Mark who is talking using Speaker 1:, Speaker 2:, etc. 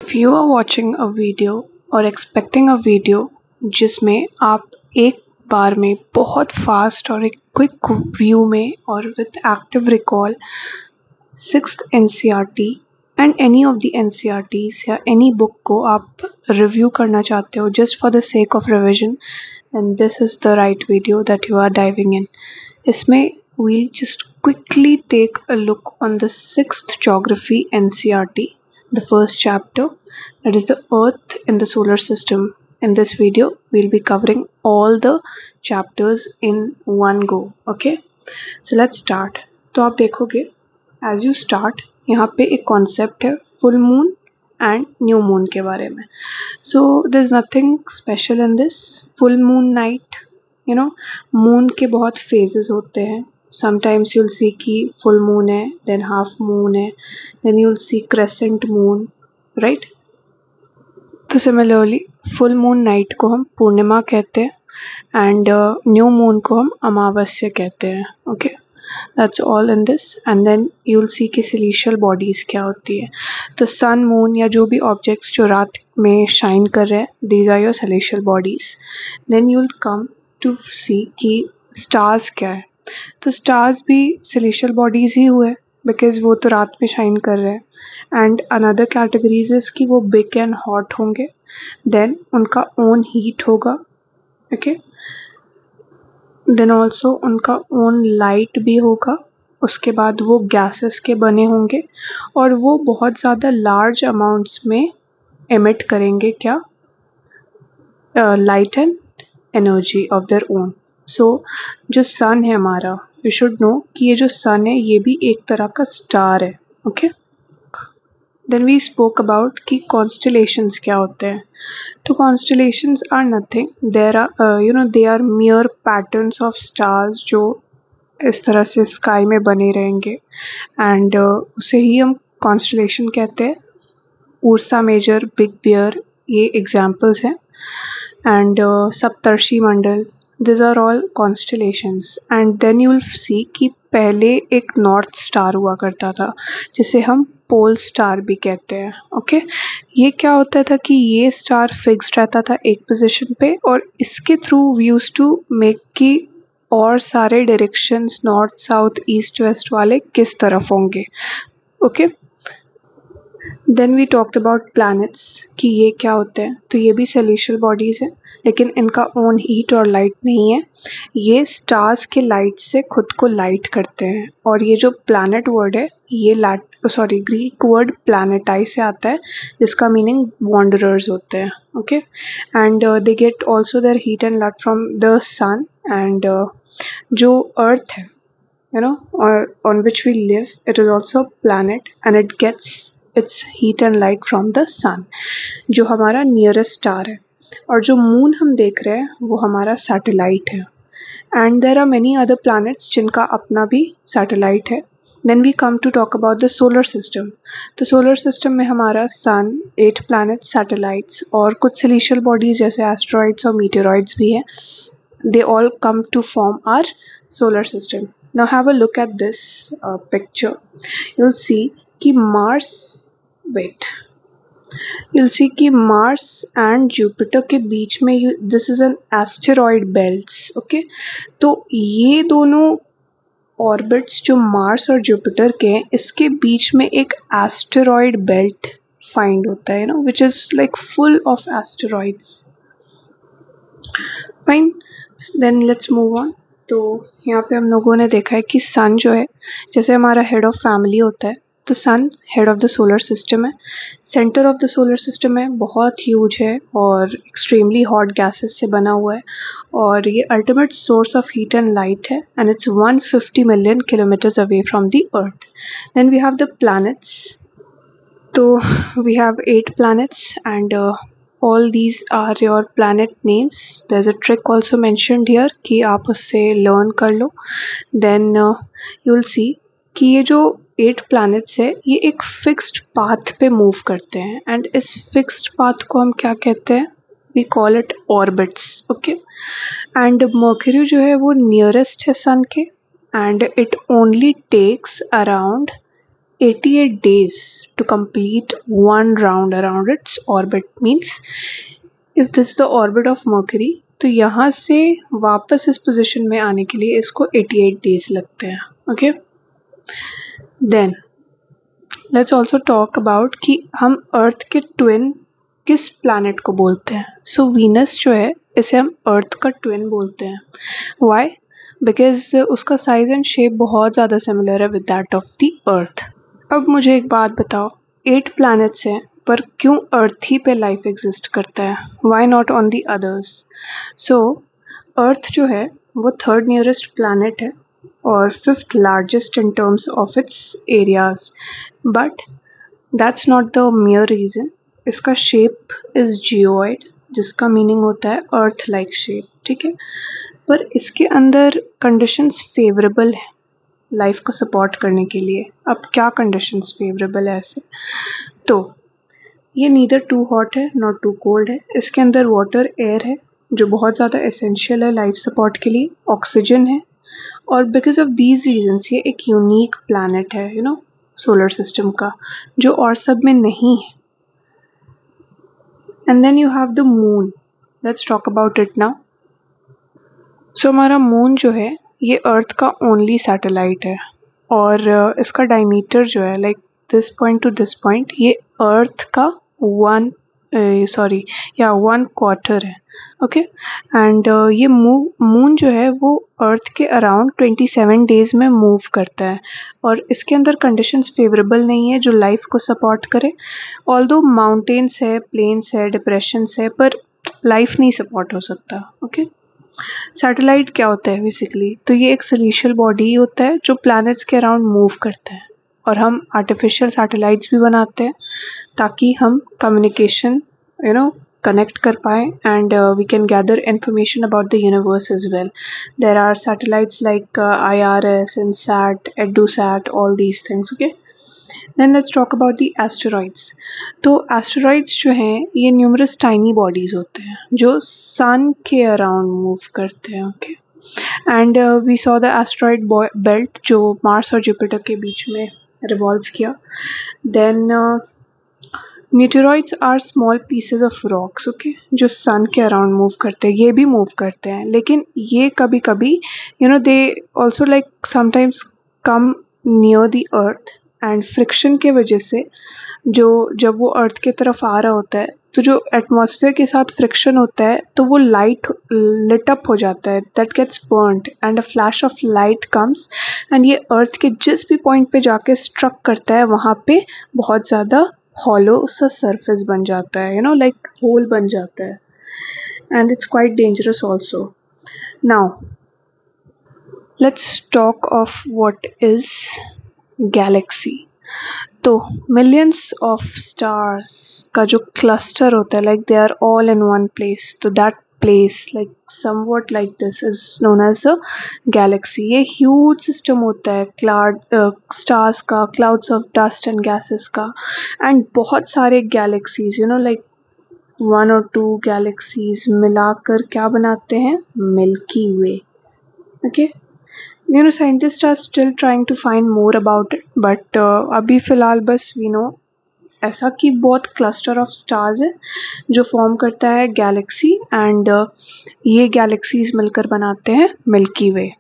Speaker 1: If you are watching a video or expecting a video जिसमें आप एक बार में बहुत फास्ट और एक क्विक व्यू में और with active recall sixth NCERT and any of the NCERTs या एनी बुक को आप रिव्यू करना चाहते हो just for the sake of revision, then this is the right video that you are diving in. इसमें we'll just quickly take a look on the sixth geography NCERT, the first chapter, that is the Earth in the solar system. In this video, we'll be covering all the chapters in one go. Okay, so let's start. तो आप देखोगे as you start यहाँ पे एक concept है full moon and new moon के बारे में. So there's nothing special in this. Full moon night, you know, moon के बहुत phases होते हैं. Sometimes you'll see कि full moon है, then half moon है, then you'll see crescent moon, right? तो similarly full moon night को हम पूर्णिमा कहते हैं and new moon को हम अमावस्या कहते हैं. Okay, that's all in this. And then you'll see कि celestial bodies क्या होती है. तो sun, moon या जो भी objects जो रात में shine कर रहे हैं, these are your celestial bodies. Then you'll come to see कि stars क्या है. तो स्टार्स भी सेलेस्टियल बॉडीज ही हुए बिकॉज वो तो रात में शाइन कर रहे हैं. एंड अनदर कैटेगरीज इज कि वो बिग एंड हॉट होंगे, देन उनका ओन हीट होगा. ओके, देन ऑल्सो उनका ओन लाइट भी होगा. उसके बाद वो गैसेस के बने होंगे और वो बहुत ज़्यादा लार्ज अमाउंट्स में एमिट करेंगे क्या, light and energy of their own. So जो सन है हमारा, यू शुड नो कि ये जो सन है ये भी एक तरह का स्टार है. Okay, then we spoke about कि कॉन्स्टलेशंस क्या होते हैं. तो constellations are nothing, there are they are mere patterns of stars जो इस तरह से स्काई में बने रहेंगे एंड उसे ही हम कॉन्स्टलेशन कहते हैं. उर्सा मेजर, बिग बियर ये एग्जाम्पल्स हैं. And Saptarshi Mandal, these are all constellations. And then you'll see कि पहले एक नॉर्थ स्टार हुआ करता था जिसे हम पोल स्टार भी कहते हैं. ओके, ये क्या होता था कि ये स्टार फिक्स्ड रहता था एक पोजीशन पे और इसके through we used to make कि और सारे directions north south east west वाले किस तरफ होंगे. Okay, then we talked about planets कि ये क्या होते हैं. तो ये भी सेलेस्टियल बॉडीज़ हैं लेकिन इनका ओन हीट और लाइट नहीं है. ये स्टार्स के लाइट से खुद को लाइट करते हैं. और ये जो प्लैनेट वर्ड है ये ग्रीक वर्ड प्लैनेटाई से आता है जिसका मीनिंग वॉन्डरर्स होते हैं. Okay, and they get also their heat and light from the sun. And जो अर्थ है, you know, or on which we live, it is also a planet and it gets its heat and light from the sun, जो हमारा nearest star है. और जो moon हम देख रहे हैं वो हमारा सैटेलाइट है. And there are many other planets जिनका अपना भी सैटेलाइट है. Then we come to talk about the solar system. तो सोलर सिस्टम में हमारा सन, 8 प्लैनेट्स, सैटेलाइट्स और कुछ सेलेस्टियल बॉडीज जैसे एस्ट्रॉइड्स और मीटेरॉइड्स भी हैं. They all come to form our solar system. Now have a look at this picture. You'll see कि Mars and Jupiter के बीच में this is an asteroid belts. Okay, तो ये दोनों ऑर्बिट्स जो मार्स और जुपिटर के हैं इसके बीच में एक एस्टेरॉयड बेल्ट फाइंड होता है, which is like full of asteroids. Fine, then let's move on. तो यहाँ पे हम लोगों ने देखा है कि सन जो है जैसे हमारा हेड ऑफ फैमिली होता है, तो sun head of the solar system है, centre of the solar system है, बहुत ह्यूज है और एक्सट्रीमली हॉट गैसेस से बना हुआ है और ये ultimate source of heat and light है and it's 150 million kilometres away from the earth. Then we have the planets. तो we have 8 planets and all these are your planet names. There's a trick also mentioned here कि आप उससे learn कर लो. Then you'll see कि ये जो 8 planets है ये एक fixed path पे move करते हैं and इस fixed path को हम क्या कहते हैं, we call it orbits. Okay, and Mercury जो है वो nearest है sun के and it only takes around 88 days to complete one round around its orbit. Means if this is the orbit of Mercury, तो यहाँ से वापस इस पोजीशन में आने के लिए इसको 88 days लगते हैं. Okay, then let's also talk about कि हम अर्थ के ट्विन किस प्लैनेट को बोलते हैं. सो वीनस जो है इसे हम अर्थ का ट्विन बोलते हैं. वाई? बिकॉज उसका साइज एंड शेप बहुत ज़्यादा सिमिलर है with that of the earth. अब मुझे एक बात बताओ, 8 प्लैनेट्स हैं पर क्यों अर्थ ही पे लाइफ एग्जिस्ट करता है? Why not on the others? So earth जो है वो थर्ड नियरेस्ट प्लैनेट है और fifth largest in terms of its areas. But that's not the major reason. इसका शेप इज जियोइड, जिसका मीनिंग होता है अर्थ लाइक शेप. ठीक है, पर इसके अंदर कंडीशंस फेवरेबल है लाइफ को सपोर्ट करने के लिए. अब क्या कंडीशंस फेवरेबल है ऐसे? तो ये नीदर टू हॉट है नॉट टू कोल्ड है. इसके अंदर वाटर, एयर है जो बहुत ज़्यादा एसेंशियल है लाइफ सपोर्ट के लिए, ऑक्सीजन है. और बिकॉज ऑफ दीज रीजन्स ये एक यूनिक प्लैनेट है सोलर सिस्टम का, जो और सब में नहीं है. And then you have the moon. Let's talk about it now. So हमारा मून जो है ये अर्थ का ओनली सैटेलाइट है और इसका डायमीटर जो है like this point two this point ये अर्थ का 1/4 है. ओके, एंड ये मून जो है वो अर्थ के अराउंड 27 डेज में मूव करता है और इसके अंदर कंडीशंस फेवरेबल नहीं है जो लाइफ को सपोर्ट करे. ऑल्दो माउंटेन्स है, प्लेन्स है, डिप्रेशंस है, पर लाइफ नहीं सपोर्ट हो सकता. ओके, सैटेलाइट क्या होता है बेसिकली? तो ये एक सेलेस्टियल बॉडी ही होता है जो प्लैनेट्स के अराउंड मूव करता है और हम आर्टिफिशियल सैटेलाइट्स भी बनाते हैं ताकि हम कम्युनिकेशन कनेक्ट कर पाए and we can gather information about the universe as well. There are satellites like IRS, INSAT, EDUSAT, all these things. Okay, then let's talk about the asteroids. तो asteroids जो हैं ये न्यूमरस टाइनी बॉडीज होते हैं जो sun के around move करते हैं. Okay, and we saw the asteroid belt जो मार्स और जुपिटर के बीच में रिवॉल्व किया. Then meteoroids are small pieces of rocks. Okay, जो सन के अराउंड मूव करते हैं. ये भी मूव करते हैं लेकिन ये कभी कभी they also like sometimes come near the earth and friction के वजह से जब वो अर्थ की तरफ आ रहा होता है तो जो एटमॉस्फेयर के साथ फ्रिक्शन होता है तो वो लाइट लिट अप हो जाता है, that gets burned and a flash of light comes and ये अर्थ के जिस भी पॉइंट पे जाके स्ट्रक करता है वहाँ पे बहुत ज़्यादा हॉलो सा सरफेस बन जाता है, लाइक होल बन जाता है and it's quite dangerous also. Now let's talk of what is galaxy. तो मिलियंस ऑफ स्टार्स का जो क्लस्टर होता है like they are all in one place, तो that place like somewhat like this is known as a galaxy. ये huge system होता है stars का, clouds of dust and gases का एंड बहुत सारे गैलेक्सीज लाइक 1 और 2 गैलेक्सीज मिलाकर क्या बनाते हैं? Milky way. Okay, scientists are still trying to find more about it, but अभी फ़िलहाल बस we know ऐसा कि बहुत क्लस्टर ऑफ स्टार्स है जो फॉर्म करता है गैलेक्सी एंड ये गैलेक्सीज मिलकर बनाते हैं मिल्की वे.